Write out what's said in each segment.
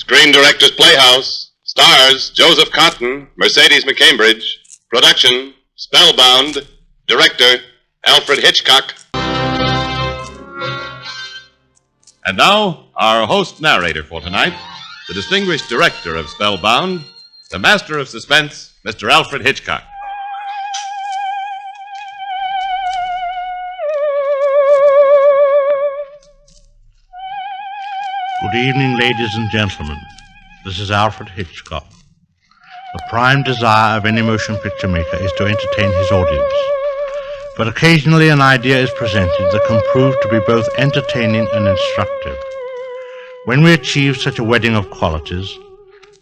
Screen Directors Playhouse. Stars Joseph Cotton, Mercedes McCambridge. Production Spellbound. Director Alfred Hitchcock. And now, our host narrator for tonight, the distinguished director of Spellbound, the master of suspense, Mr. Alfred Hitchcock. Good evening, ladies and gentlemen. This is Alfred Hitchcock. The prime desire of any motion picture maker is to entertain his audience. But occasionally an idea is presented that can prove to be both entertaining and instructive. When we achieve such a wedding of qualities,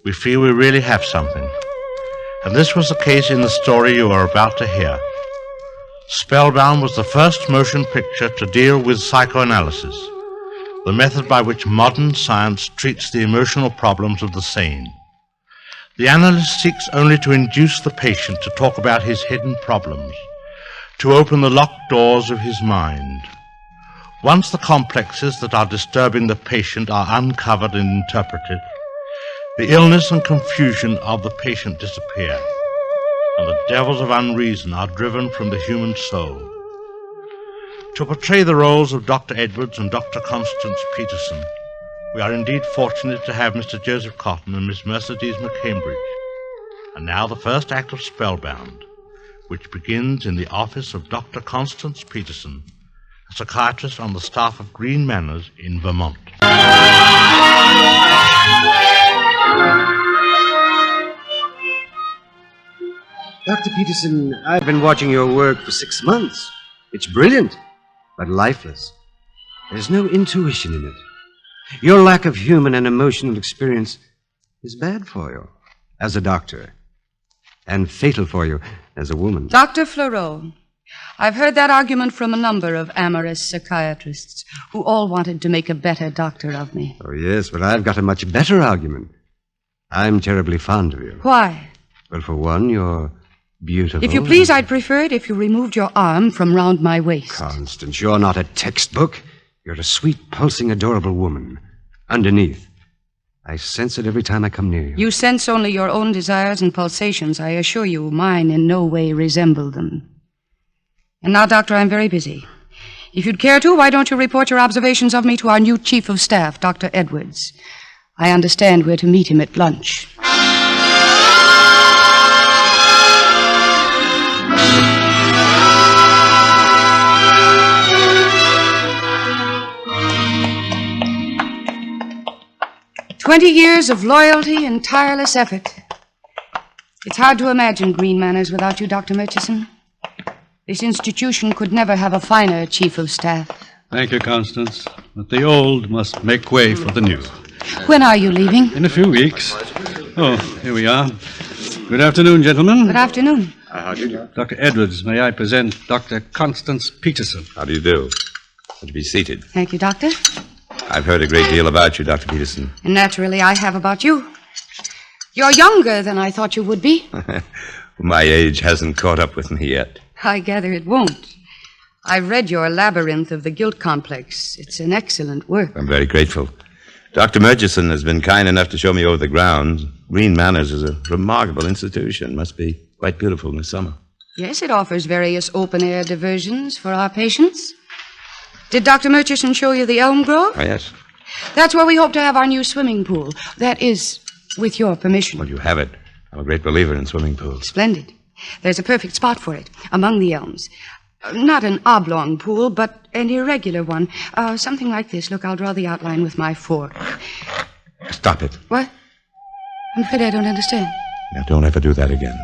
we feel we really have something. And this was the case in the story you are about to hear. Spellbound was the first motion picture to deal with psychoanalysis, the method by which modern science treats the emotional problems of the sane. The analyst seeks only to induce the patient to talk about his hidden problems, to open the locked doors of his mind. Once the complexes that are disturbing the patient are uncovered and interpreted, the illness and confusion of the patient disappear, and the devils of unreason are driven from the human soul. To portray the roles of Dr. Edwards and Dr. Constance Peterson, we are indeed fortunate to have Mr. Joseph Cotton and Miss Mercedes McCambridge. And now the first act of Spellbound, which begins in the office of Dr. Constance Peterson, a psychiatrist on the staff of Green Manors in Vermont. Dr. Peterson, I've been watching your work for 6 months. It's brilliant, but lifeless. There's no intuition in it. Your lack of human and emotional experience is bad for you as a doctor, and fatal for you as a woman. Dr. Fleurot, I've heard that argument from a number of amorous psychiatrists who all wanted to make a better doctor of me. Oh, yes, but I've got a much better argument. I'm terribly fond of you. Why? Well, for one, you're beautiful. If you please, I'd prefer it if you removed your arm from round my waist. Constance, you're not a textbook. You're a sweet, pulsing, adorable woman. Underneath. I sense it every time I come near you. You sense only your own desires and pulsations. I assure you, mine in no way resemble them. And now, Doctor, I'm very busy. If you'd care to, why don't you report your observations of me to our new Chief of Staff, Dr. Edwards? I understand we're to meet him at lunch. 20 years of loyalty and tireless effort. It's hard to imagine Green Manors without you, Dr. Murchison. This institution could never have a finer chief of staff. Thank you, Constance. But the old must make way for the new. When are you leaving? In a few weeks. Oh, here we are. Good afternoon, gentlemen. Good afternoon. How do you do? Dr. Edwards, may I present Dr. Constance Peterson. How do you do? Would you be seated? Thank you, Doctor. I've heard a great deal about you, Dr. Peterson. And naturally, I have about you. You're younger than I thought you would be. My age hasn't caught up with me yet. I gather it won't. I've read your Labyrinth of the Guilt Complex. It's an excellent work. I'm very grateful. Dr. Murchison has been kind enough to show me over the grounds. Green Manors is a remarkable institution. Must be quite beautiful in the summer. Yes, it offers various open-air diversions for our patients. Did Dr. Murchison show you the Elm Grove? Oh, yes. That's where we hope to have our new swimming pool. That is, with your permission. Well, you have it. I'm a great believer in swimming pools. Splendid. There's a perfect spot for it, among the elms. Not an oblong pool, but an irregular one. Something like this. Look, I'll draw the outline with my fork. Stop it. What? I'm afraid I don't understand. Now, don't ever do that again.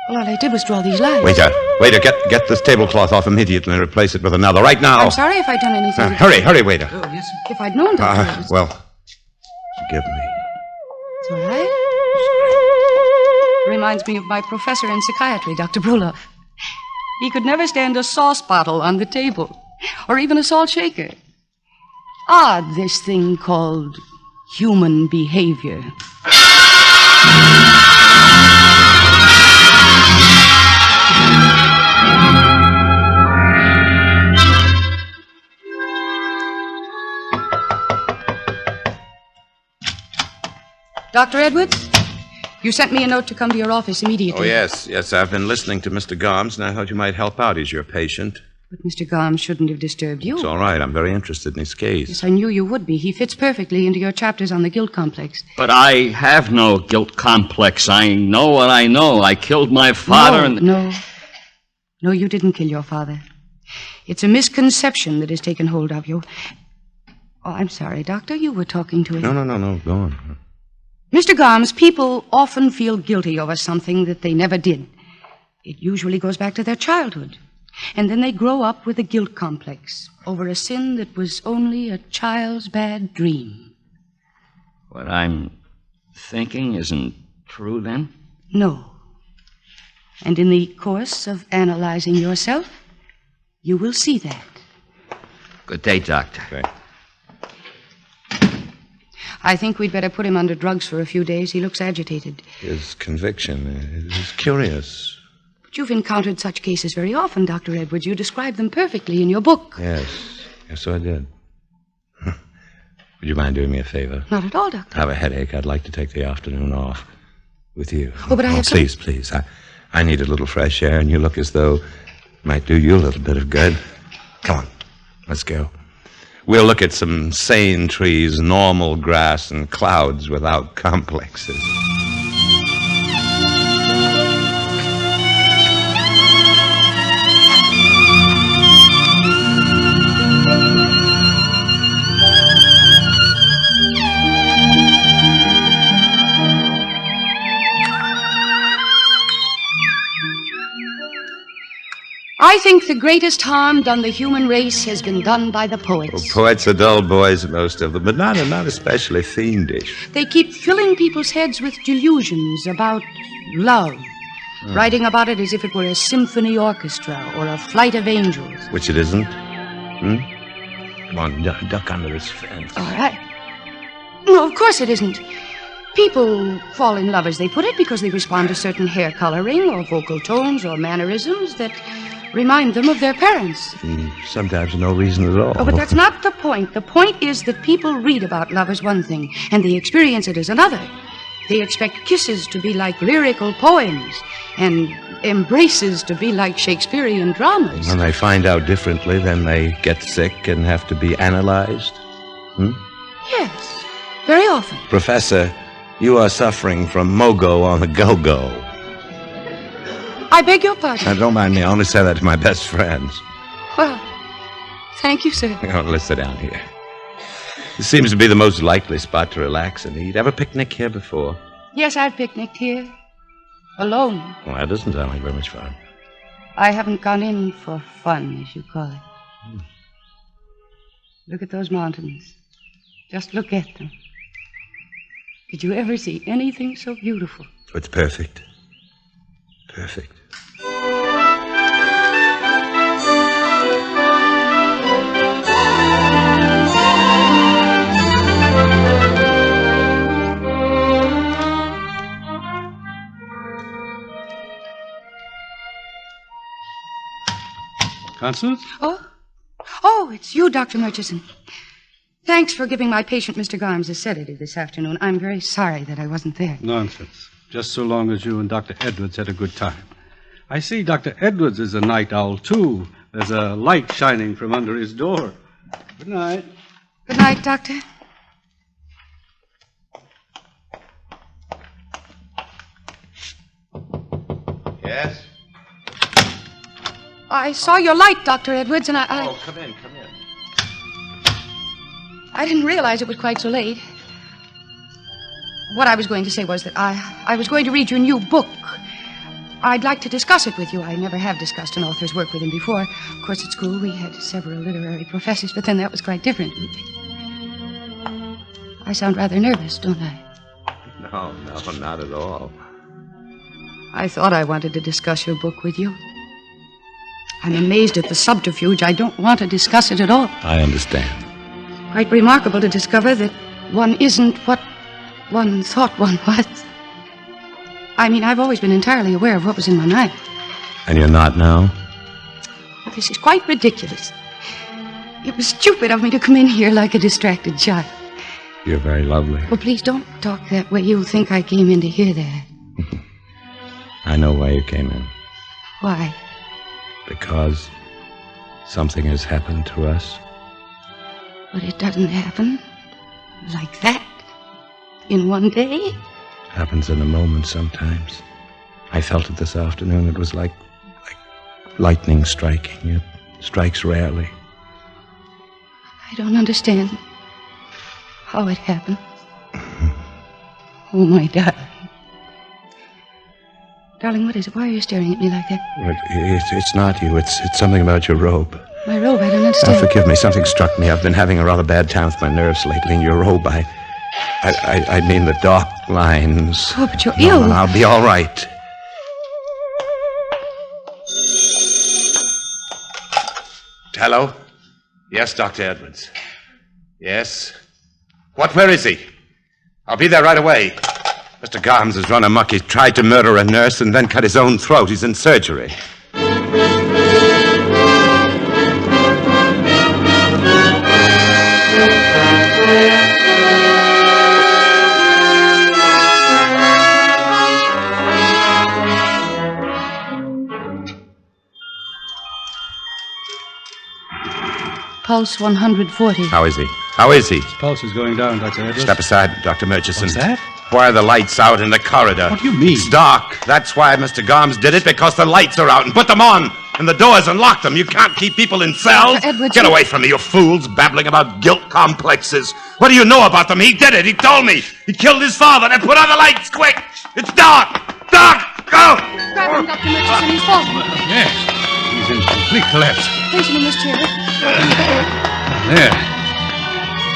Well, all I did was draw these lines. Waiter, get this tablecloth off immediately and replace it with another right now. I'm sorry if I'd done anything. Hurry, waiter. Oh, yes. If I'd known, Dr. Edwards. Well, forgive me. It's all right. Reminds me of my professor in psychiatry, Dr. Broloff. He could never stand a sauce bottle on the table, or even a salt shaker. Odd, this thing called human behavior. Dr. Edwards, you sent me a note to come to your office immediately. Oh, yes. I've been listening to Mr. Gomes, and I thought you might help out. He's your patient. But Mr. Gomes shouldn't have disturbed you. It's all right. I'm very interested in his case. Yes, I knew you would be. He fits perfectly into your chapters on the guilt complex. But I have no guilt complex. I know what I know. I killed my father and... No, you didn't kill your father. It's a misconception that has taken hold of you. Oh, I'm sorry, Doctor. You were talking to him. No. Go on. Mr. Gomes, people often feel guilty over something that they never did. It usually goes back to their childhood. And then they grow up with a guilt complex over a sin that was only a child's bad dream. What I'm thinking isn't true, then? No. And in the course of analyzing yourself, you will see that. Good day, Doctor. Okay. I think we'd better put him under drugs for a few days. He looks agitated. His conviction is curious. But you've encountered such cases very often, Dr. Edwards. You describe them perfectly in your book. Yes, so I did. Would you mind doing me a favor? Not at all, Doctor. I have a headache. I'd like to take the afternoon off with you. Oh, but I have Please. I need a little fresh air, and you look as though it might do you a little bit of good. Come on, let's go. We'll look at some sane trees, normal grass, and clouds without complexes. I think the greatest harm done the human race has been done by the poets. Well, poets are dull boys, most of them, but not especially fiendish. They keep filling people's heads with delusions about love, writing about it as if it were a symphony orchestra or a flight of angels. Which it isn't. Come on, duck under this fence. All right. No, of course it isn't. People fall in love, as they put it, because they respond to certain hair coloring or vocal tones or mannerisms that remind them of their parents. Sometimes no reason at all. Oh, but that's not the point. The point is that people read about love as one thing, and they experience it as another. They expect kisses to be like lyrical poems, and embraces to be like Shakespearean dramas. When they find out differently, then they get sick and have to be analyzed. Yes, very often. Professor, you are suffering from mogo on the go-go. I beg your pardon. Now, don't mind me. I only say that to my best friends. Well, thank you, sir. Let's sit down here. This seems to be the most likely spot to relax and eat. Ever picnic here before? Yes, I've picnicked here. Alone. Well, that doesn't sound like very much fun. I haven't gone in for fun, as you call it. Look at those mountains. Just look at them. Did you ever see anything so beautiful? It's perfect. Perfect. Constance? Oh, it's you, Dr. Murchison. Thanks for giving my patient, Mr. Gomes, a sedative this afternoon. I'm very sorry that I wasn't there. Nonsense. Just so long as you and Dr. Edwards had a good time. I see Dr. Edwards is a night owl, too. There's a light shining from under his door. Good night. Good night, Doctor. Yes? I saw your light, Dr. Edwards, and I... Oh, come in. I didn't realize it was quite so late. What I was going to say was that I was going to read your new book. I'd like to discuss it with you. I never have discussed an author's work with him before. Of course, at school we had several literary professors, but then that was quite different. I sound rather nervous, don't I? No, not at all. I thought I wanted to discuss your book with you. I'm amazed at the subterfuge. I don't want to discuss it at all. I understand. Quite remarkable to discover that one isn't what one thought one was. I mean, I've always been entirely aware of what was in my mind. And you're not now? This is quite ridiculous. It was stupid of me to come in here like a distracted child. You're very lovely. Well, please don't talk that way. You'll think I came in to hear that. I know why you came in. Why? Because something has happened to us. But it doesn't happen like that in one day. Happens in a moment sometimes. I felt it this afternoon. It was like lightning striking. It strikes rarely. I don't understand how it happened. Oh, my darling. Darling, what is it? Why are you staring at me like that? It's not you. It's something about your robe. My robe, I don't understand. Oh, forgive me. Something struck me. I've been having a rather bad time with my nerves lately. And your robe, I mean the dark lines. Oh, but you're ill. No, I'll be all right. Hello? Yes, Dr. Edwards. Yes? What? Where is he? I'll be there right away. Mr. Garms has run amok. He tried to murder a nurse and then cut his own throat. He's in surgery. Pulse 140. How is he? How is he? His pulse is going down, Dr. Edwards. Step aside, Dr. Murchison. What's that? Why are the lights out in the corridor? What do you mean? It's dark. That's why Mr. Garms did it, because the lights are out. And put them on. And the doors and lock them. You can't keep people in cells. Dr. Edwards, Get away from me, you fools, babbling about guilt complexes. What do you know about them? He did it. He told me. He killed his father. Then put on the lights, quick. It's dark. Dark. Go. Grab him, Dr. Murchison. He's falling. Yes. He's in complete collapse. Place him in this chair. There.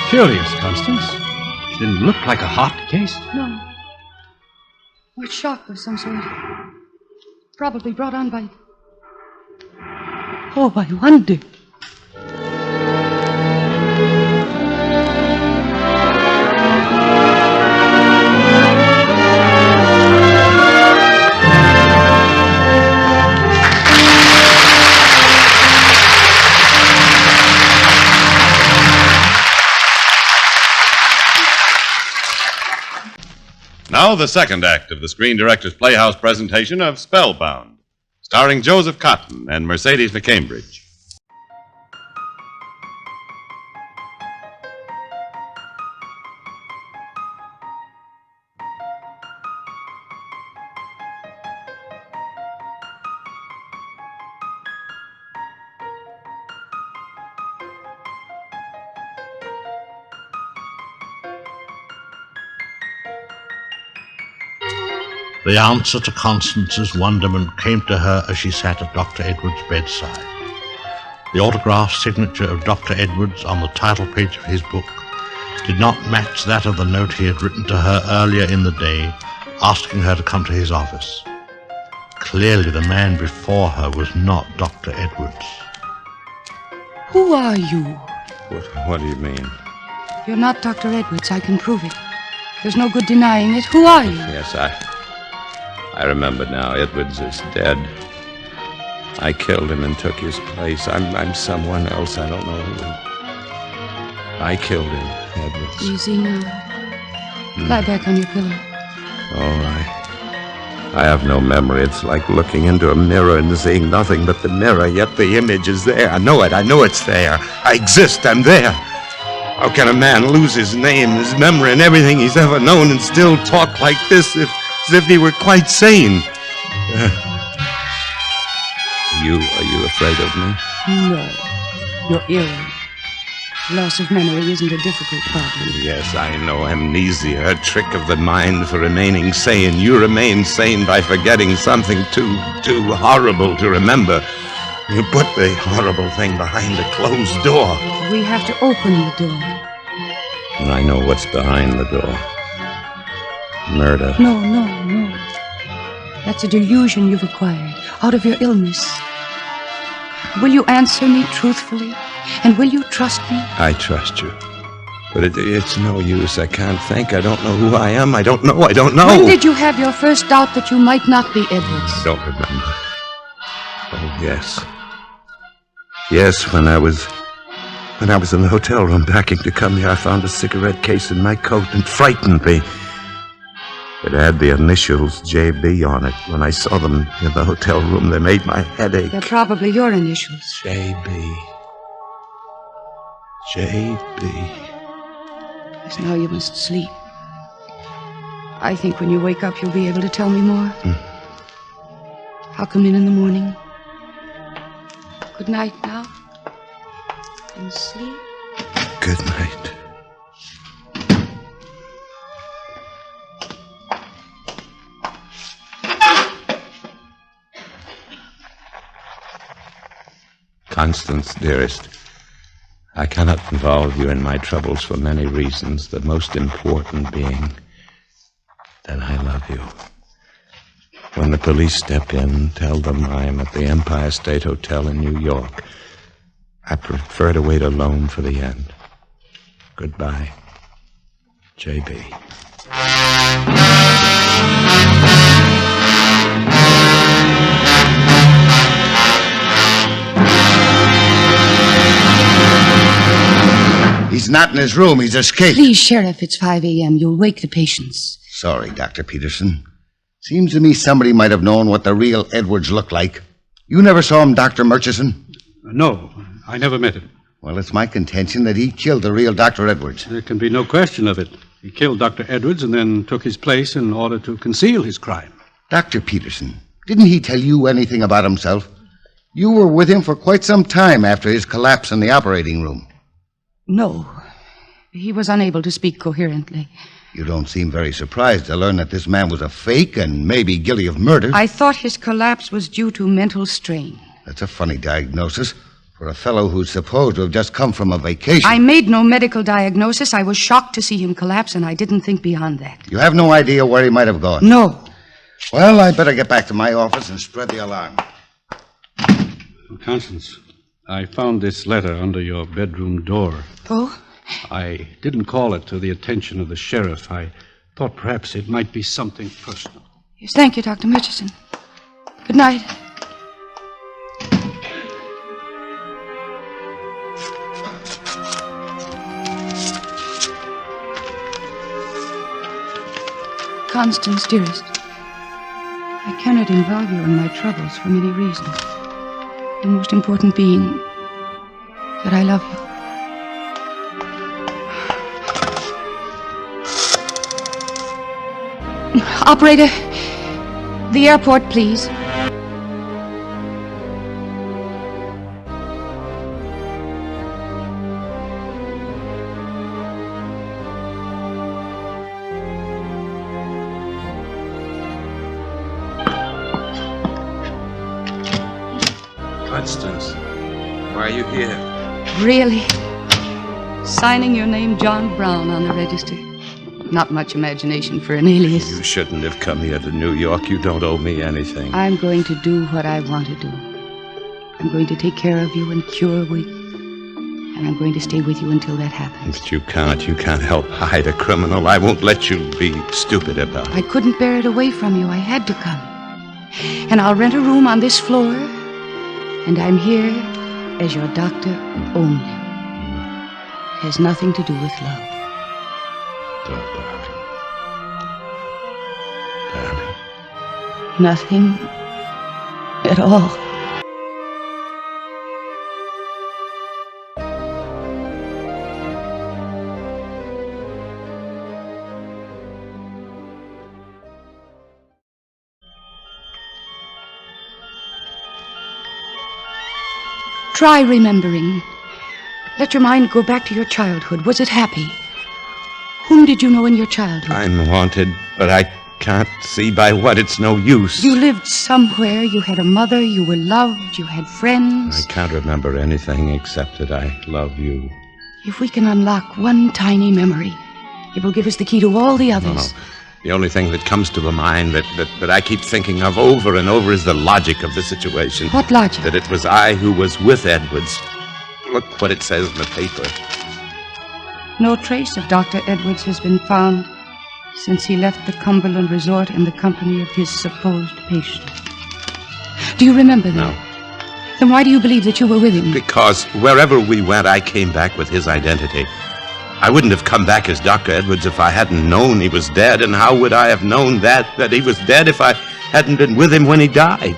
Curious, Constance. Didn't look like a heart case. No. Or shock of some sort. Probably brought on by... Oh, I wonder. Now, the second act of the Screen Directors Playhouse presentation of Spellbound, starring Joseph Cotton and Mercedes McCambridge. The answer to Constance's wonderment came to her as she sat at Dr. Edwards' bedside. The autographed signature of Dr. Edwards on the title page of his book did not match that of the note he had written to her earlier in the day, asking her to come to his office. Clearly, the man before her was not Dr. Edwards. Who are you? What do you mean? You're not Dr. Edwards. I can prove it. There's no good denying it. Who are you? Yes, I remember now. Edwards is dead. I killed him and took his place. I'm someone else. I don't know who. I killed him, Edwards. Easy now. Lie back on your pillow. Oh, I have no memory. It's like looking into a mirror and seeing nothing but the mirror, yet the image is there. I know it. I know it's there. I exist. I'm there. How can a man lose his name, his memory, and everything he's ever known and still talk like this as if he were quite sane? Are you afraid of me? No. You're ill. Loss of memory isn't a difficult problem. Yes, I know. Amnesia, a trick of the mind for remaining sane. You remain sane by forgetting something too horrible to remember. You put the horrible thing behind a closed door. We have to open the door. And I know what's behind the door. Murder. No. That's a delusion you've acquired out of your illness. Will you answer me truthfully? And will you trust me? I trust you. But it's no use. I can't think. I don't know who I am. I don't know. When did you have your first doubt that you might not be Edwards? I don't remember. Oh, yes. Yes, when I was When I was in the hotel room packing to come here, I found a cigarette case in my coat and frightened me. It had the initials JB on it. When I saw them in the hotel room, they made my head ache. They're probably your initials. JB. JB. Yes, now you must sleep. I think when you wake up, you'll be able to tell me more. I'll come in the morning. Good night now. And sleep. Good night. Constance, dearest, I cannot involve you in my troubles for many reasons, the most important being that I love you. When the police step in, tell them I'm at the Empire State Hotel in New York. I prefer to wait alone for the end. Goodbye, JB. He's not in his room. He's escaped. Please, Sheriff, it's 5 a.m. You'll wake the patients. Sorry, Dr. Peterson. Seems to me somebody might have known what the real Edwards looked like. You never saw him, Dr. Murchison? No, I never met him. Well, it's my contention that he killed the real Dr. Edwards. There can be no question of it. He killed Dr. Edwards and then took his place in order to conceal his crime. Dr. Peterson, didn't he tell you anything about himself? You were with him for quite some time after his collapse in the operating room. No. He was unable to speak coherently. You don't seem very surprised to learn that this man was a fake and maybe guilty of murder. I thought his collapse was due to mental strain. That's a funny diagnosis for a fellow who's supposed to have just come from a vacation. I made no medical diagnosis. I was shocked to see him collapse, and I didn't think beyond that. You have no idea where he might have gone? No. Well, I better get back to my office and spread the alarm. Constance, I found this letter under your bedroom door. Oh? I didn't call it to the attention of the sheriff. I thought perhaps it might be something personal. Yes, thank you, Dr. Murchison. Good night. Constance, dearest, I cannot involve you in my troubles for many reasons. The most important being that I love you. Operator, the airport, please. Constance, why are you here? Really? Signing your name, John Brown, on the register. Not much imagination for an alias. You shouldn't have come here to New York. You don't owe me anything. I'm going to do what I want to do. I'm going to take care of you and cure you. And I'm going to stay with you until that happens. But you can't help hide a criminal. I won't let you be stupid about it. I couldn't bear it away from you. I had to come. And I'll rent a room on this floor. And I'm here as your doctor only. It has nothing to do with love. Darling. Nothing at all. Try remembering. Let your mind go back to your childhood. Was it happy? Whom did you know in your childhood? I'm wanted, but I can't see by what. It's no use. You lived somewhere. You had a mother. You were loved. You had friends. I can't remember anything except that I love you. If we can unlock one tiny memory, it will give us the key to all the others. No. The only thing that comes to my mind that I keep thinking of over and over is the logic of the situation. What logic? That it was I who was with Edwards. Look what it says in the paper. No trace of Dr. Edwards has been found since he left the Cumberland Resort in the company of his supposed patient. Do you remember that? No. Then why do you believe that you were with him? Because wherever we went, I came back with his identity. I wouldn't have come back as Dr. Edwards if I hadn't known he was dead. And how would I have known that he was dead if I hadn't been with him when he died?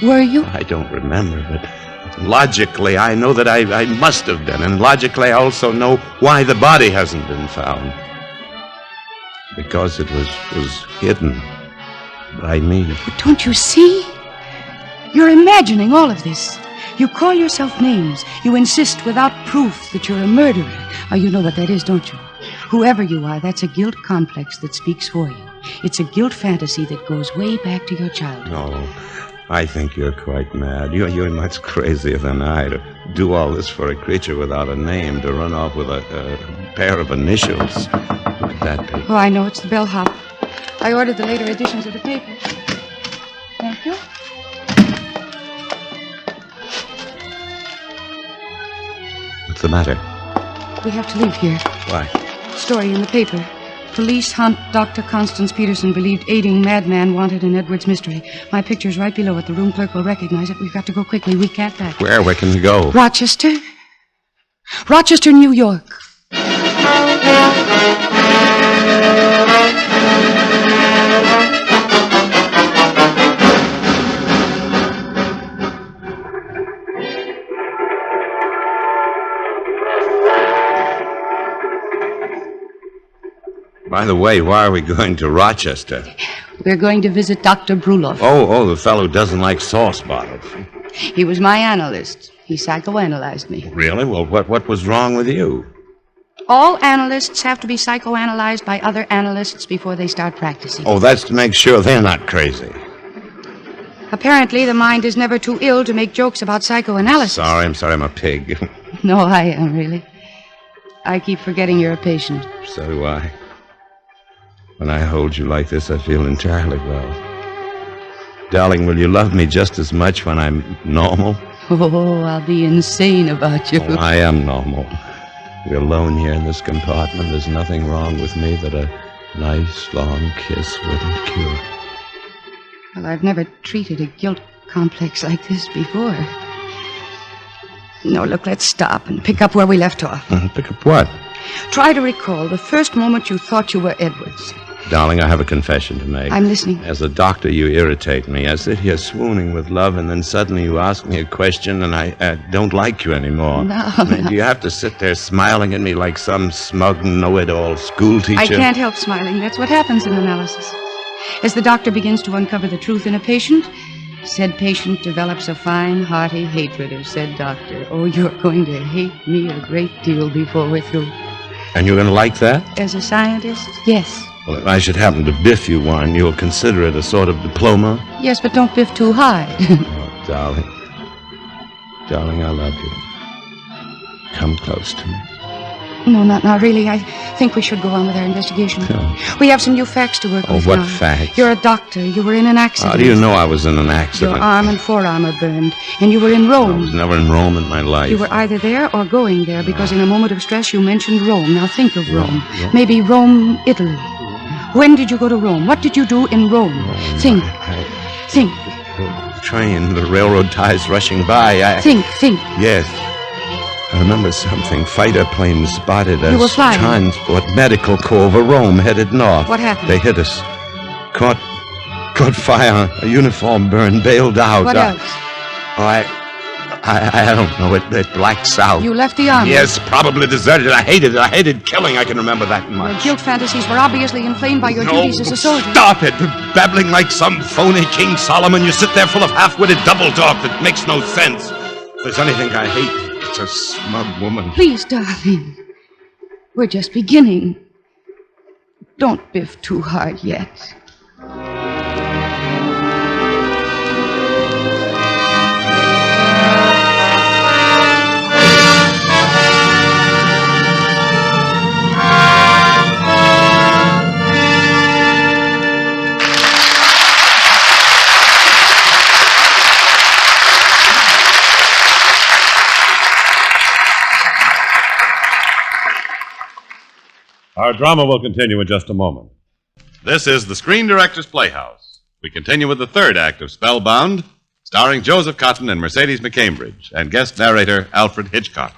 Were you? I don't remember, but logically, I know that I must have been. And logically, I also know why the body hasn't been found. Because it was hidden by me. But don't you see? You're imagining all of this. You call yourself names. You insist without proof that you're a murderer. Oh, you know what that is, don't you? Whoever you are, that's a guilt complex that speaks for you. It's a guilt fantasy that goes way back to your childhood. No, I think you're quite mad. You're much crazier than I to do all this for a creature without a name, to run off with a pair of initials. Look at that paper. Oh, I know. It's the bellhop. I ordered the later editions of the paper. Thank you. What's the matter? We have to leave here. Why? Story in the paper. Police hunt Dr. Constance Peterson, believed aiding madman wanted in Edwards mystery. My picture's right below it. The room clerk will recognize it. We've got to go quickly. We can't back. Where can we go? Rochester. Rochester, New York. By the way, why are we going to Rochester? We're going to visit Dr. Bruloff. Oh, the fellow doesn't like sauce bottles. He was my analyst. He psychoanalyzed me. Really? Well, what was wrong with you? All analysts have to be psychoanalyzed by other analysts before they start practicing. Oh, that's to make sure they're not crazy. Apparently, the mind is never too ill to make jokes about psychoanalysis. I'm sorry, I'm a pig. No, I am, really. I keep forgetting you're a patient. So do I. When I hold you like this, I feel entirely well. Darling, will you love me just as much when I'm normal? Oh, I'll be insane about you. Oh, I am normal. We're alone here in this compartment. There's nothing wrong with me that a nice, long kiss wouldn't cure. Well, I've never treated a guilt complex like this before. No, look, let's stop and pick up where we left off. Pick up what? Try to recall the first moment you thought you were Edwards. Darling, I have a confession to make. I'm listening. As a doctor, you irritate me. I sit here swooning with love, and then suddenly you ask me a question, and I don't like you anymore. No. Do you have to sit there smiling at me like some smug, know-it-all school teacher? I can't help smiling. That's what happens in analysis. As the doctor begins to uncover the truth in a patient, said patient develops a fine, hearty hatred of said doctor. Oh, you're going to hate me a great deal before we're through. And you're going to like that? As a scientist, yes. Well, if I should happen to biff you one, you'll consider it a sort of diploma? Yes, but don't biff too high. Oh, darling. Darling, I love you. Come close to me. No, not now, really. I think we should go on with our investigation. Come. We have some new facts to work with what now. facts? You're a doctor. You were in an accident. How do you know I was in an accident? Your arm and forearm are burned, and you were in Rome. I was never in Rome in my life. You were either there or going there, because in a moment of stress you mentioned Rome. Now think of Rome. Maybe Rome, Italy. When did you go to Rome? What did you do in Rome? Think. Think. The train, the railroad ties rushing by. Think. Yes. I remember something. Fighter planes spotted us. You were flying. Transport, medical corps over Rome, headed north. What happened? They hit us. Caught fire. A uniform burned, bailed out. What else? I don't know. It blacks out. You left the army. Yes, probably deserted. I hated killing. I can remember that much. Your guilt fantasies were obviously inflamed by your duties as a soldier. Stop it! Babbling like some phony King Solomon. You sit there full of half-witted double talk that makes no sense. If there's anything I hate, it's a smug woman. Please, darling. We're just beginning. Don't biff too hard yet. Our drama will continue in just a moment. This is the Screen Directors Playhouse. We continue with the third act of Spellbound, starring Joseph Cotton and Mercedes McCambridge, and guest narrator Alfred Hitchcock.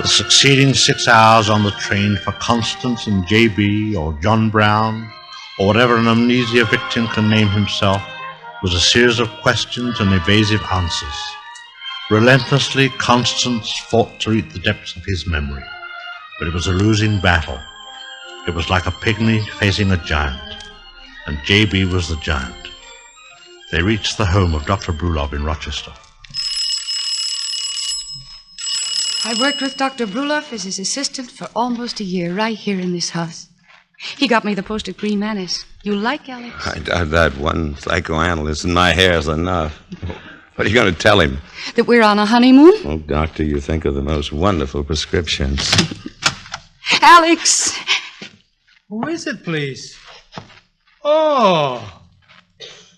The succeeding 6 hours on the train for Constance and J.B. or John Brown, or whatever an amnesia victim can name himself, was a series of questions and evasive answers. Relentlessly, Constance fought to reach the depths of his memory, but it was a losing battle. It was like a pygmy facing a giant, and J.B. was the giant. They reached the home of Dr. Brulov in Rochester. I worked with Dr. Brulov as his assistant for almost a year, right here in this house. He got me the post at Green Manors. You like Alex? I doubt that. One psychoanalyst in my hair is enough. What are you going to tell him? That we're on a honeymoon? Oh, doctor, you think of the most wonderful prescriptions. Alex! Who is it, please? Oh,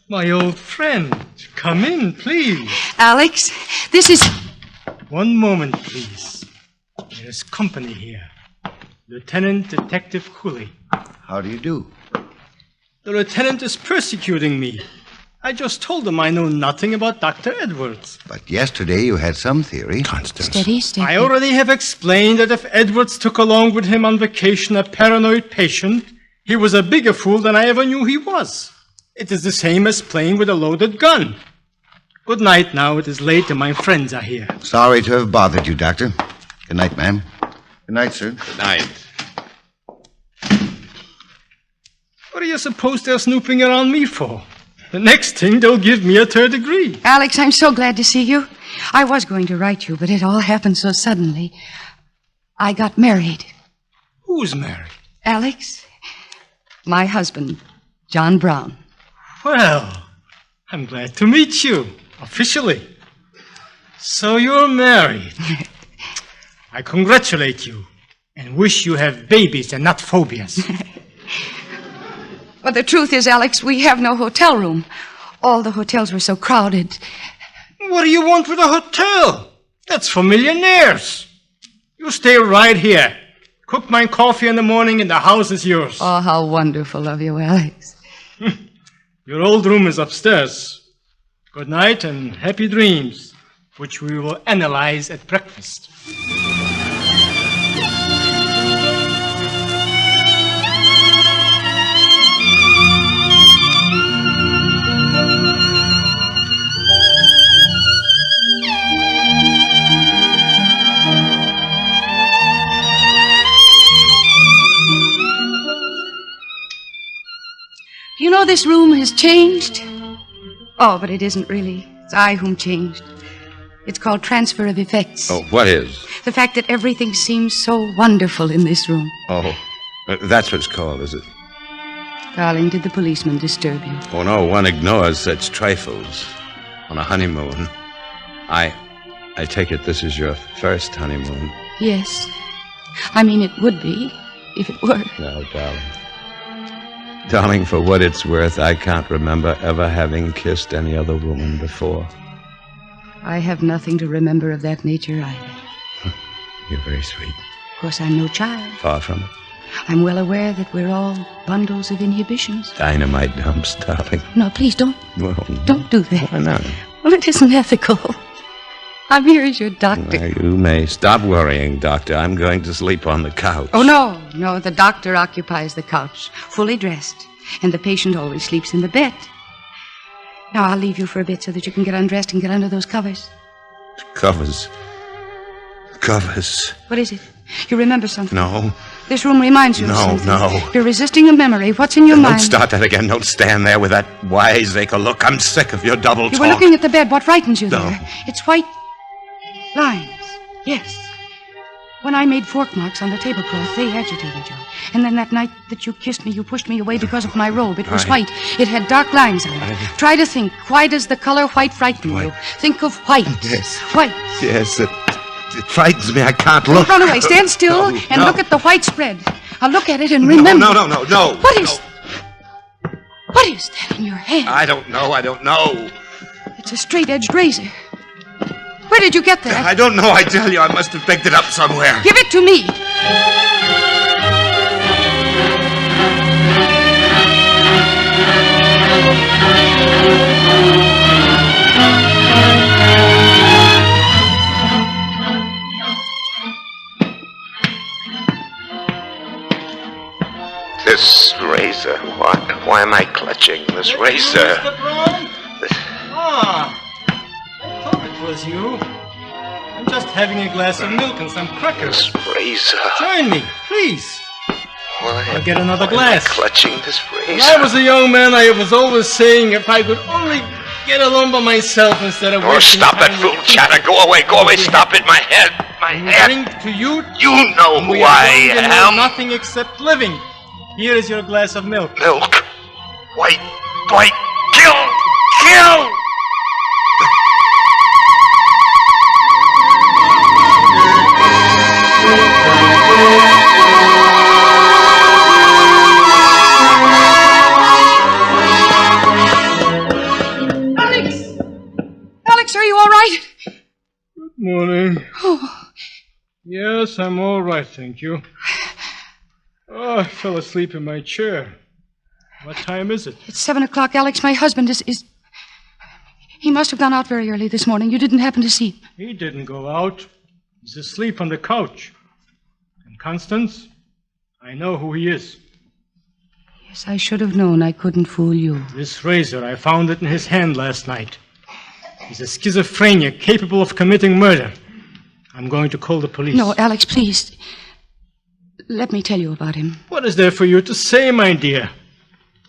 my old friend. Come in, please. Alex, this is... One moment, please. There's company here. Lieutenant Detective Cooley. How do you do? The lieutenant is persecuting me. I just told him I know nothing about Dr. Edwards. But yesterday you had some theory. Constance. Steady, steady. I already have explained that if Edwards took along with him on vacation a paranoid patient, he was a bigger fool than I ever knew he was. It is the same as playing with a loaded gun. Good night now. It is late and my friends are here. Sorry to have bothered you, Doctor. Good night, ma'am. Good night, sir. Good night. What do you suppose they're snooping around me for? The next thing, they'll give me a third degree. Alex, I'm so glad to see you. I was going to write you, but it all happened so suddenly. I got married. Who's married? Alex, my husband, John Brown. Well, I'm glad to meet you, officially. So you're married. I congratulate you and wish you have babies and not phobias. But the truth is, Alex, we have no hotel room. All the hotels were so crowded. What do you want with a hotel? That's for millionaires. You stay right here. Cook my coffee in the morning and the house is yours. Oh, how wonderful of you, Alex. Your old room is upstairs. Good night and happy dreams, which we will analyze at breakfast. You know this room has changed? Oh, but it isn't really. It's I whom changed. It's called transfer of effects. Oh, what is? The fact that everything seems so wonderful in this room. Oh, that's what it's called, is it? Darling, did the policeman disturb you? Oh, no, one ignores such trifles on a honeymoon. I take it this is your first honeymoon. Yes. I mean, it would be, if it were. No, darling. Darling, for what it's worth, I can't remember ever having kissed any other woman before. I have nothing to remember of that nature either. You're very sweet. Of course, I'm no child. Far from it. I'm well aware that we're all bundles of inhibitions. Dynamite dumps, darling. No, please don't. Well, Don't do that. why not? Well, it isn't ethical. I'm here as your doctor. Well, you may. Stop worrying, Doctor. I'm going to sleep on the couch. Oh, no. The doctor occupies the couch, fully dressed, and the patient always sleeps in the bed. Now, I'll leave you for a bit so that you can get undressed and get under those covers. Covers. What is it? You remember something? No. This room reminds you of No, something. no. You're resisting a memory. What's in your mind? Don't start that again. Don't stand there with that wiseacre look. I'm sick of your double You talk. were looking at the bed. What frightens you No. there? It's white lines. Yes. When I made fork marks on the tablecloth, they agitated you. And then that night that you kissed me, you pushed me away because of my robe. It was white. It had dark lines on it. Try to think. Why does the color white frighten you? Think of white. Yes. White. Yes, it frightens me. I can't look. Don't run away. Stand still and look at the white spread. I'll look at it and remember. No. What is that in your hand? I don't know. It's a straight-edged razor. Where did you get that? I don't know, I tell you. I must have picked it up somewhere. Give it to me. This razor. Why am I clutching this razor? Mr. Brown? Ah, I thought it was you. I'm just having a glass of milk and some crackers. This razor. Join me, please. Why? I'll get another Why glass. am I clutching this razor? When I was a young man, I was always saying if I could only get along by myself instead of... Oh, stop that fool chatter. Go away, stop it. My head. Drink to you. You know who We are I going to know am. nothing except living. Here is your glass of milk. Milk. Why, kill! Alex, are you all right? Good morning. Oh, Yes, I'm all right, thank you. Oh, I fell asleep in my chair. What time is it? it's 7 o'clock, Alex. My husband is... He must have gone out very early this morning. You didn't happen to see him. He didn't go out. He's asleep on the couch. And Constance, I know who he is. Yes, I should have known I couldn't fool you. This razor, I found it in his hand last night. He's a schizophrenic capable of committing murder. I'm going to call the police. No, Alex, please. Let me tell you about him. What is there for you to say, my dear?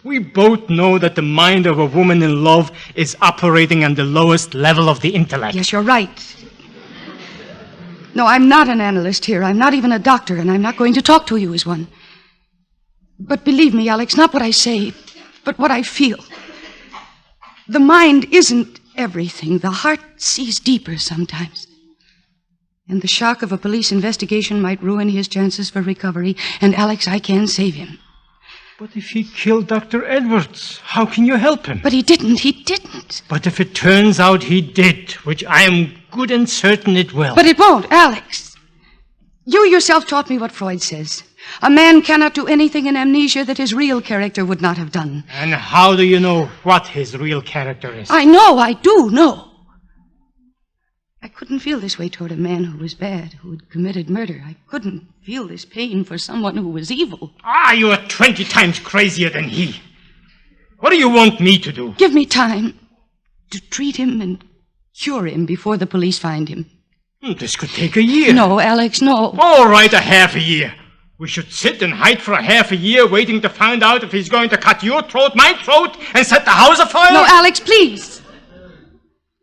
We both know that the mind of a woman in love is operating on the lowest level of the intellect. Yes, you're right. No, I'm not an analyst here. I'm not even a doctor, and I'm not going to talk to you as one. But believe me, Alex, not what I say, but what I feel. The mind isn't everything. The heart sees deeper sometimes. And the shock of a police investigation might ruin his chances for recovery. And, Alex, I can save him. But if he killed Dr. Edwards, how can you help him? But he didn't. He didn't. But if it turns out he did, which I am good and certain it will. But it won't, Alex. You yourself taught me what Freud says. A man cannot do anything in amnesia that his real character would not have done. And how do you know what his real character is? I do know. I couldn't feel this way toward a man who was bad, who had committed murder. I couldn't feel this pain for someone who was evil. You are 20 times crazier than he. What do you want me to do? Give me time to treat him and cure him before the police find him. This could take a year. No, Alex, no. All right, a half a year. We should sit and hide for a half a year waiting to find out if he's going to cut your throat, my throat, and set the house afire? No, Alex, please.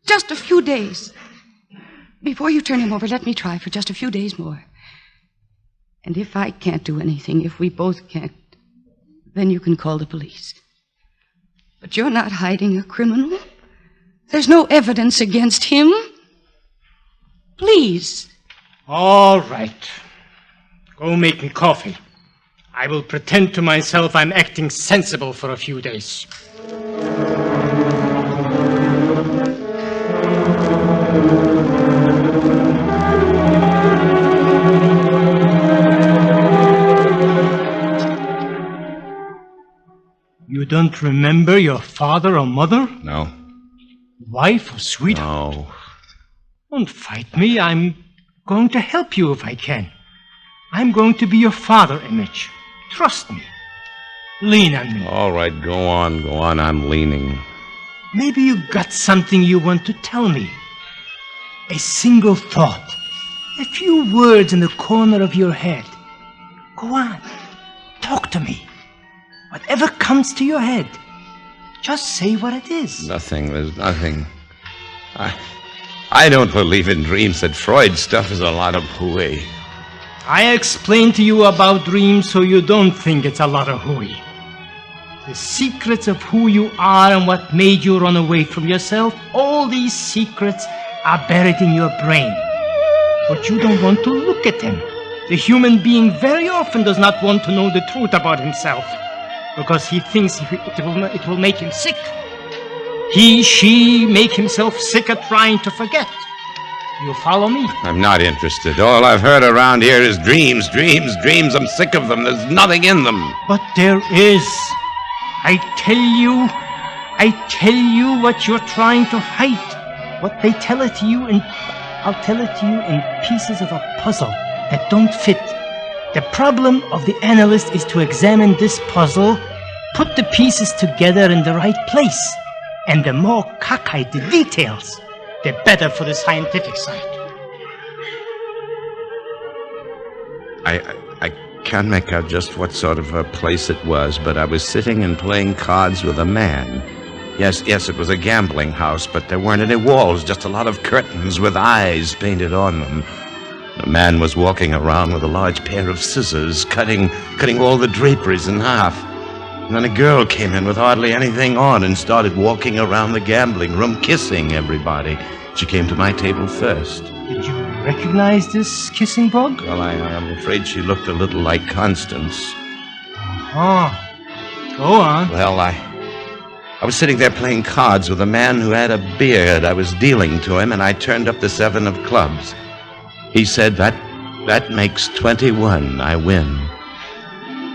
Just a few days. Before you turn him over, let me try for just a few days more. And if I can't do anything, if we both can't, then you can call the police. But you're not hiding a criminal. There's no evidence against him. Please. All right. Go make me coffee. I will pretend to myself I'm acting sensible for a few days. You don't remember your father or mother? No. Wife or sweetheart? No. Don't fight me. I'm going to help you if I can. I'm going to be your father image. Trust me. Lean on me. All right, go on. I'm leaning. Maybe you got something you want to tell me. A single thought. A few words in the corner of your head. Go on. Talk to me. Whatever comes to your head. Just say what it is. Nothing. There's nothing. I don't believe in dreams. That Freud stuff is a lot of hooey. I explained to you about dreams so you don't think it's a lot of hooey. The secrets of who you are and what made you run away from yourself, all these secrets are buried in your brain. But you don't want to look at them. The human being very often does not want to know the truth about himself because he thinks it will make him sick. He, she make himself sick at trying to forget. You follow me? I'm not interested. All I've heard around here is dreams. I'm sick of them. There's nothing in them. But there is. I tell you what you're trying to hide. What they tell it to you, and I'll tell it to you in pieces of a puzzle that don't fit. The problem of the analyst is to examine this puzzle, put the pieces together in the right place. And the more cockeyed the details, the better for the scientific side. I can't make out just what sort of a place it was, but I was sitting and playing cards with a man. Yes, it was a gambling house, but there weren't any walls, just a lot of curtains with eyes painted on them. The man was walking around with a large pair of scissors, cutting all the draperies in half. And then a girl came in with hardly anything on and started walking around the gambling room, kissing everybody. She came to my table first. Did you recognize this kissing bug? Well, I'm afraid she looked a little like Constance. Oh, go on. Well, I was sitting there playing cards with a man who had a beard. I was dealing to him, and I turned up the 7 of clubs. He said, that makes 21. I win.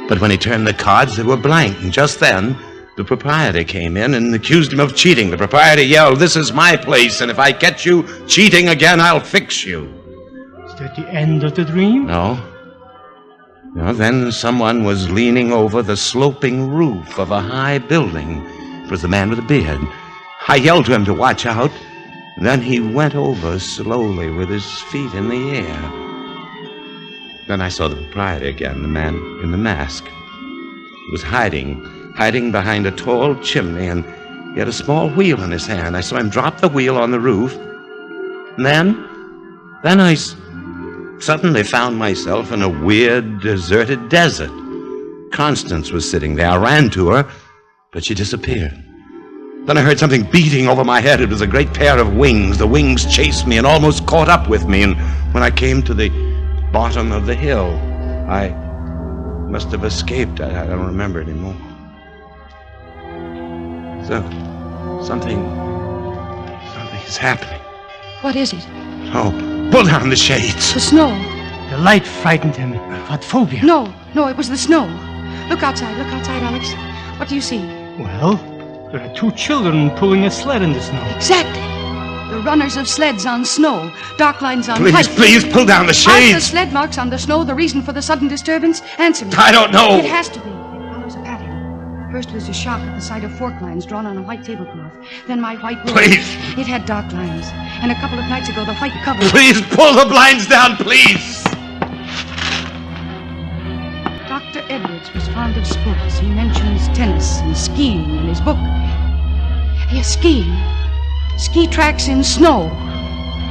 But when he turned the cards, they were blank. And just then, the proprietor came in and accused him of cheating. The proprietor yelled, "This is my place, and if I catch you cheating again, I'll fix you." Is that the end of the dream? No. Then someone was leaning over the sloping roof of a high building. It was the man with the beard. I yelled to him to watch out. Then he went over slowly with his feet in the air. Then I saw the proprietor again, the man in the mask. He was hiding behind a tall chimney, and he had a small wheel in his hand. I saw him drop the wheel on the roof. And then I suddenly found myself in a weird, deserted desert. Constance was sitting there. I ran to her, but she disappeared. Then I heard something beating over my head. It was a great pair of wings. The wings chased me and almost caught up with me. And when I came to the bottom of the hill, I must have escaped. I don't remember anymore. So, something is happening. What is it? Oh, pull down the shades. The snow. The light frightened him. What phobia? No, it was the snow. Look outside, Alex. What do you see? Well, there are 2 children pulling a sled in the snow. Exactly. The runners of sleds on snow, dark lines on white. Please, pull down the shades. Are the sled marks on the snow the reason for the sudden disturbance? Answer me. I don't know. It has to be. It follows a pattern. First was a shock at the sight of fork lines drawn on a white tablecloth. Then my white robe. Please. It had dark lines. And a couple of nights ago, the white cover. Please, pull the blinds down, please. Dr. Edwards was fond of sports. He mentions tennis and skiing in his book. Yes, skiing. Ski tracks in snow.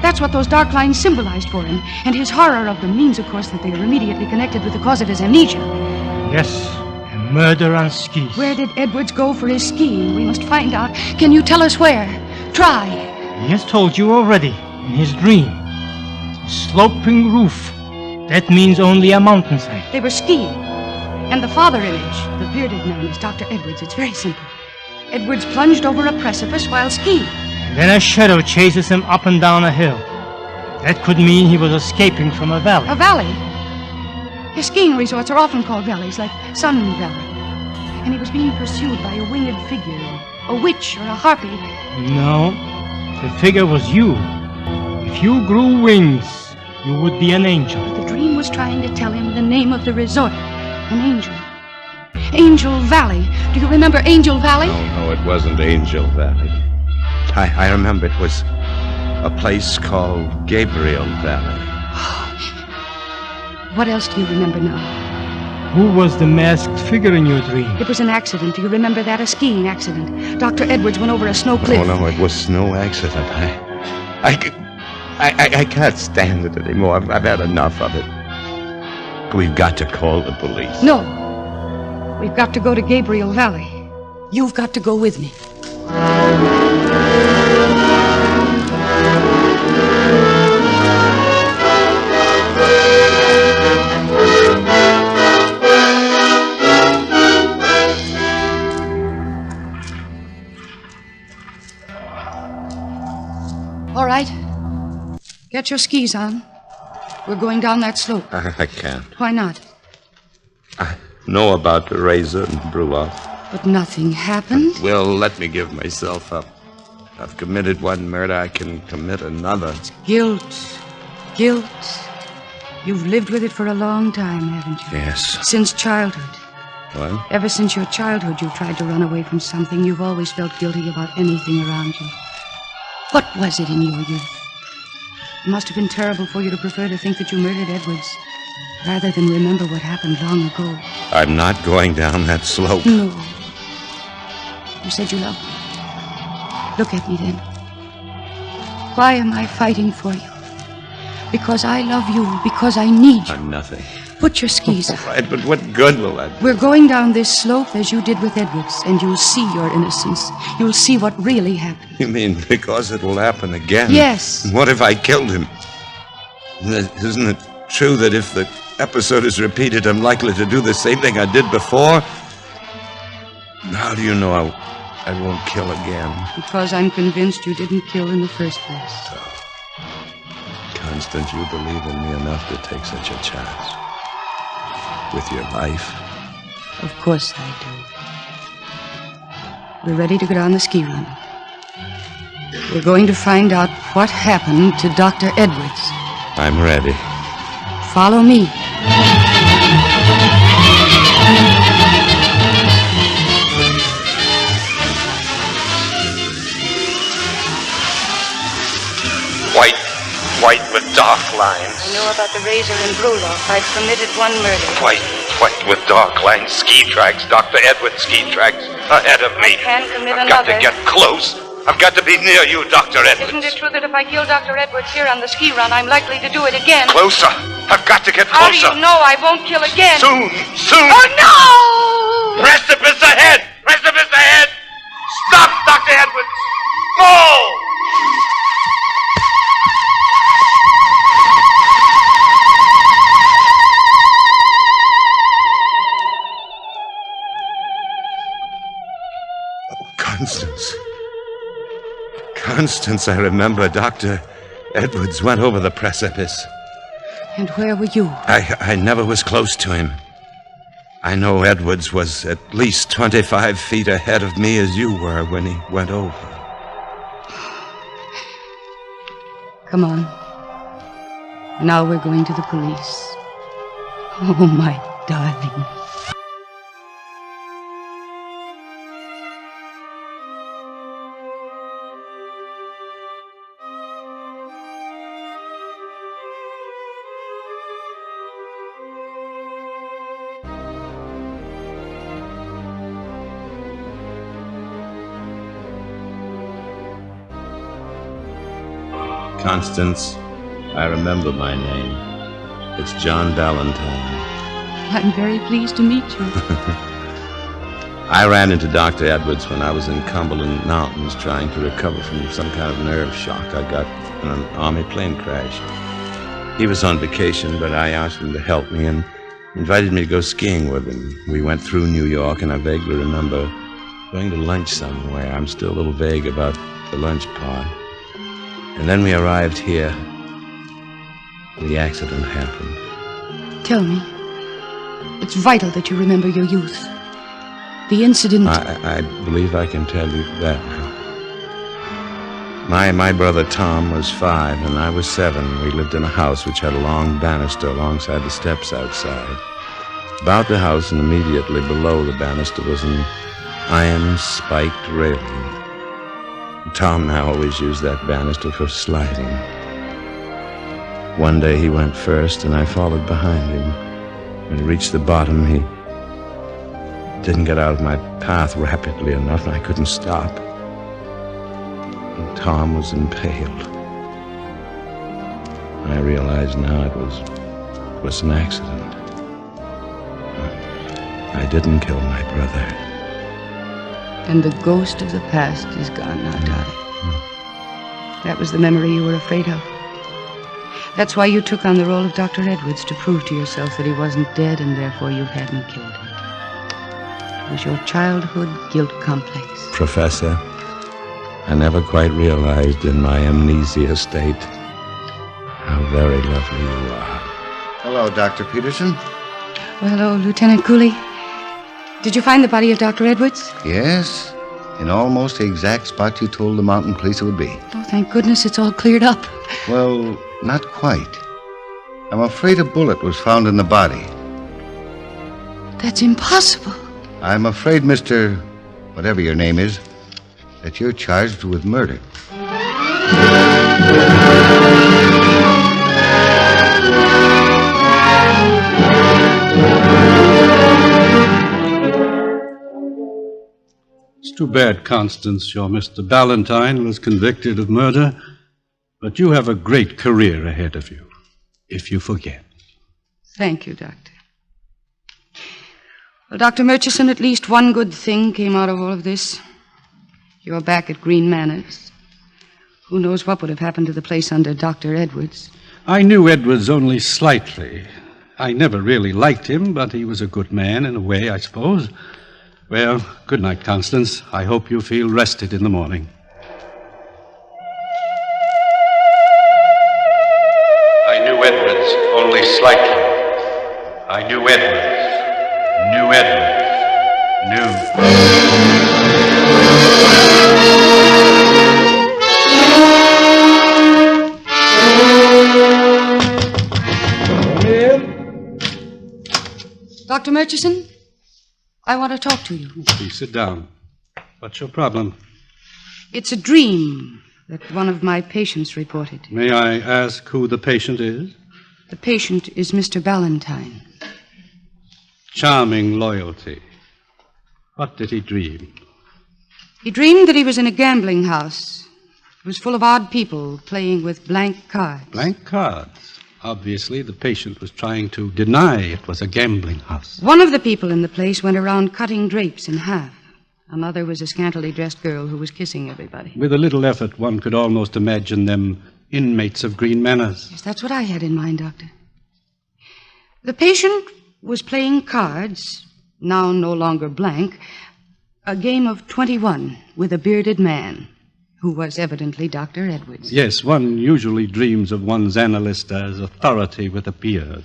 That's what those dark lines symbolized for him. And his horror of them means, of course, that they are immediately connected with the cause of his amnesia. Yes, a murder on skis. Where did Edwards go for his skiing? We must find out. Can you tell us where? Try. He has told you already, in his dream. A sloping roof. That means only a mountainside. They were skiing. And the father image, the bearded man, is Dr. Edwards. It's very simple. Edwards plunged over a precipice while skiing. Then a shadow chases him up and down a hill. That could mean he was escaping from a valley. A valley? His skiing resorts are often called valleys, like Sun Valley. And he was being pursued by a winged figure, a witch or a harpy. No, the figure was you. If you grew wings, you would be an angel. But the dream was trying to tell him the name of the resort. An angel. Angel Valley. Do you remember Angel Valley? No, it wasn't Angel Valley. I remember it was a place called Gabriel Valley. What else do you remember now? Who was the masked figure in your dream? It was an accident. Do you remember that? A skiing accident. Dr. Edwards went over a snow cliff. No, it was no accident. I can't stand it anymore. I've had enough of it. We've got to call the police. No. We've got to go to Gabriel Valley. You've got to go with me. All right. Get your skis on. We're going down that slope. I can't. Why not? I know about the razor and brew off. But nothing happened. Well, let me give myself up. I've committed one murder, I can commit another. Guilt. You've lived with it for a long time, haven't you? Yes. Since childhood. What? Ever since your childhood, you've tried to run away from something. You've always felt guilty about anything around you. What was it in your youth? It must have been terrible for you to prefer to think that you murdered Edwards, rather than remember what happened long ago. I'm not going down that slope. No. You said you loved me. Look at me then. Why am I fighting for you? Because I love you, because I need you. I'm nothing. Put your skis on. Right, but what good will that do? We're going down this slope as you did with Edwards, and you'll see your innocence. You'll see what really happened. You mean because it will happen again? Yes. What if I killed him? Isn't it true that if the episode is repeated, I'm likely to do the same thing I did before? How do you know I won't kill again? Because I'm convinced you didn't kill in the first place. Constance, you believe in me enough to take such a chance. With your life. Of course I do. We're ready to go down the ski run. We're going to find out what happened to Dr. Edwards. I'm ready. Follow me. White with dark lines. I know about the razor and Bruloff. I've committed one murder. White with dark lines. Ski tracks. Dr. Edwards ski tracks. Ahead of me. I can commit I've another. got to get close. I've got to be near you, Dr. Edwards. Isn't it true that if I kill Dr. Edwards here on the ski run, I'm likely to do it again? Closer. I've got to get How do closer. you know I won't kill again? Soon. Oh, no! Precipice ahead. Precipice ahead. Stop, Dr. Edwards. Move. Constance, I remember Dr. Edwards went over the precipice. And where were you? I never was close to him. I know Edwards was at least 25 feet ahead of me as you were when he went over. Come on. Now we're going to the police. Oh, my darling. Constance, I remember my name. It's John Valentine. I'm very pleased to meet you. I ran into Dr. Edwards when I was in Cumberland Mountains trying to recover from some kind of nerve shock I got in an Army plane crash. He was on vacation, but I asked him to help me and invited me to go skiing with him. We went through New York, and I vaguely remember going to lunch somewhere. I'm still a little vague about the lunch part. And then we arrived here. The accident happened. Tell me. It's vital that you remember your youth. The incident... I believe I can tell you that now. My brother Tom was 5 and I was 7. We lived in a house which had a long banister alongside the steps outside. About the house and immediately below the banister was an iron spiked railing. Tom and I always used that banister for sliding. One day he went first and I followed behind him. When he reached the bottom, he didn't get out of my path rapidly enough and I couldn't stop. And Tom was impaled. I realize now it was an accident. I didn't kill my brother. And the ghost of the past is gone now, darling. That was the memory you were afraid of. That's why you took on the role of Dr. Edwards, to prove to yourself that he wasn't dead and therefore you hadn't killed him. It was your childhood guilt complex. Professor, I never quite realized in my amnesia state how very lovely you are. Hello, Dr. Peterson. Well, hello, Lieutenant Cooley. Did you find the body of Dr. Edwards? Yes, in almost the exact spot you told the mountain police it would be. Oh, thank goodness it's all cleared up. Well, not quite. I'm afraid a bullet was found in the body. That's impossible. I'm afraid, Mr. whatever your name is, that you're charged with murder. It's too bad, Constance, your Mr. Ballantyne was convicted of murder, but you have a great career ahead of you, if you forget. Thank you, Doctor. Well, Dr. Murchison, at least one good thing came out of all of this. You're back at Green Manors. Who knows what would have happened to the place under Dr. Edwards? I knew Edwards only slightly. I never really liked him, but he was a good man in a way, I suppose. Well, good night, Constance. I hope you feel rested in the morning. I knew Edwards only slightly. I knew Edwards. Knew Edwards. Dr. Murchison, I want to talk to you. Please sit down. What's your problem? It's a dream that one of my patients reported. May I ask who the patient is? The patient is Mr. Ballantyne. Charming loyalty. What did he dream? He dreamed that he was in a gambling house. It was full of odd people playing with blank cards. Blank cards. Obviously, the patient was trying to deny it was a gambling house. One of the people in the place went around cutting drapes in half. Another was a scantily dressed girl who was kissing everybody. With a little effort, one could almost imagine them inmates of Green Manors. Yes, that's what I had in mind, Doctor. The patient was playing cards, now no longer blank, a game of 21 with a bearded man, who was evidently Dr. Edwards. Yes, one usually dreams of one's analyst as authority with a beard.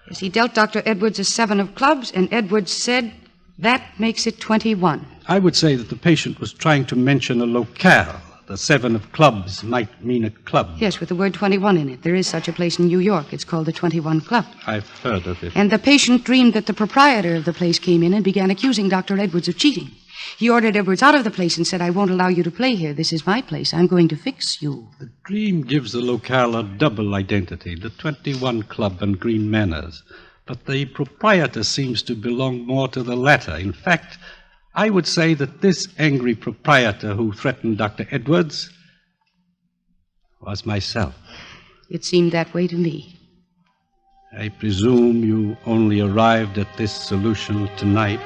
Yes, he dealt Dr. Edwards a 7 of clubs, and Edwards said, that makes it 21. I would say that the patient was trying to mention a locale. The 7 of clubs might mean a club. Yes, with the word 21 in it. There is such a place in New York. It's called the 21 Club. I've heard of it. And the patient dreamed that the proprietor of the place came in and began accusing Dr. Edwards of cheating. He ordered Edwards out of the place and said, I won't allow you to play here. This is my place. I'm going to fix you. The dream gives the locale a double identity, the 21 Club and Green Manors. But the proprietor seems to belong more to the latter. In fact, I would say that this angry proprietor who threatened Dr. Edwards was myself. It seemed that way to me. I presume you only arrived at this solution tonight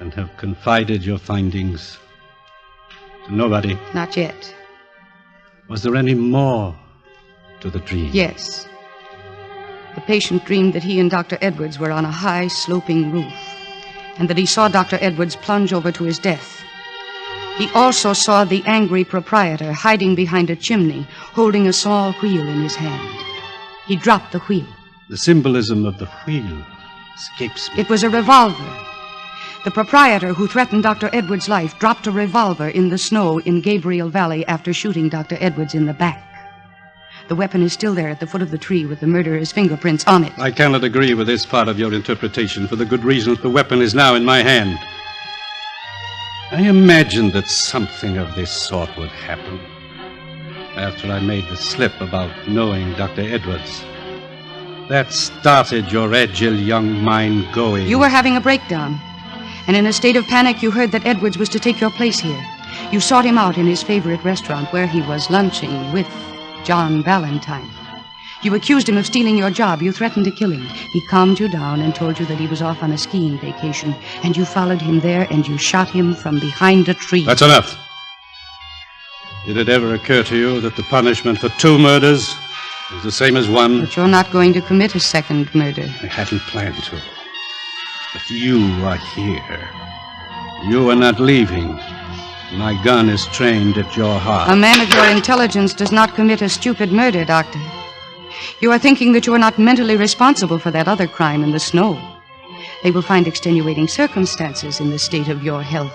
and have confided your findings to nobody. Not yet. Was there any more to the dream? Yes. The patient dreamed that he and Dr. Edwards were on a high, sloping roof, and that he saw Dr. Edwards plunge over to his death. He also saw the angry proprietor hiding behind a chimney, holding a small wheel in his hand. He dropped the wheel. The symbolism of the wheel escapes me. It was a revolver. The proprietor who threatened Dr. Edwards' life dropped a revolver in the snow in Gabriel Valley after shooting Dr. Edwards in the back. The weapon is still there at the foot of the tree with the murderer's fingerprints on it. I cannot agree with this part of your interpretation for the good reason that the weapon is now in my hand. I imagined that something of this sort would happen after I made the slip about knowing Dr. Edwards. That started your agile young mind going. You were having a breakdown, and in a state of panic you heard that Edwards was to take your place here. You sought him out in his favorite restaurant where he was lunching with John Ballantyne. You accused him of stealing your job. You threatened to kill him. He calmed you down and told you that he was off on a skiing vacation, and you followed him there and you shot him from behind a tree. That's enough. Did it ever occur to you that the punishment for 2 murders is the same as 1? But you're not going to commit a second murder. I hadn't planned to. But you are here. You are not leaving. My gun is trained at your heart. A man of your intelligence does not commit a stupid murder, Doctor. You are thinking that you are not mentally responsible for that other crime in the snow. They will find extenuating circumstances in the state of your health.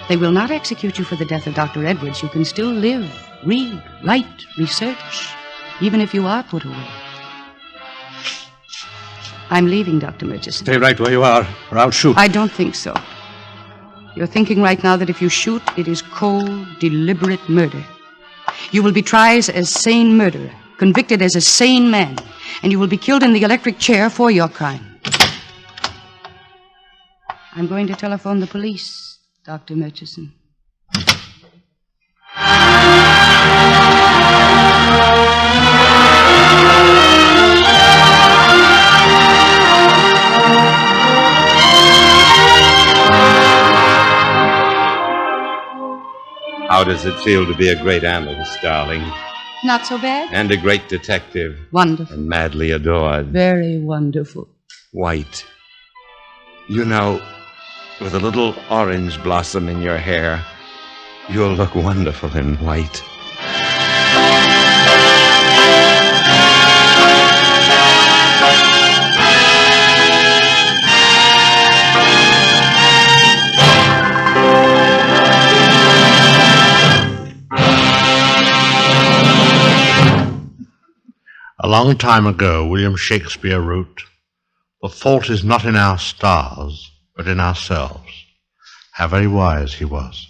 They will not execute you for the death of Dr. Edwards. You can still live, read, write, research, even if you are put away. I'm leaving, Dr. Murchison. Stay right where you are, or I'll shoot. I don't think so. You're thinking right now that if you shoot, it is cold, deliberate murder. You will be tried as sane murderer, convicted as a sane man, and you will be killed in the electric chair for your crime. I'm going to telephone the police, Dr. Murchison. How does it feel to be a great analyst, darling? Not so bad? And a great detective. Wonderful. And madly adored. Very wonderful. White. You know, with a little orange blossom in your hair, you'll look wonderful in white. A long time ago, William Shakespeare wrote, "The fault is not in our stars, but in ourselves." How very wise he was.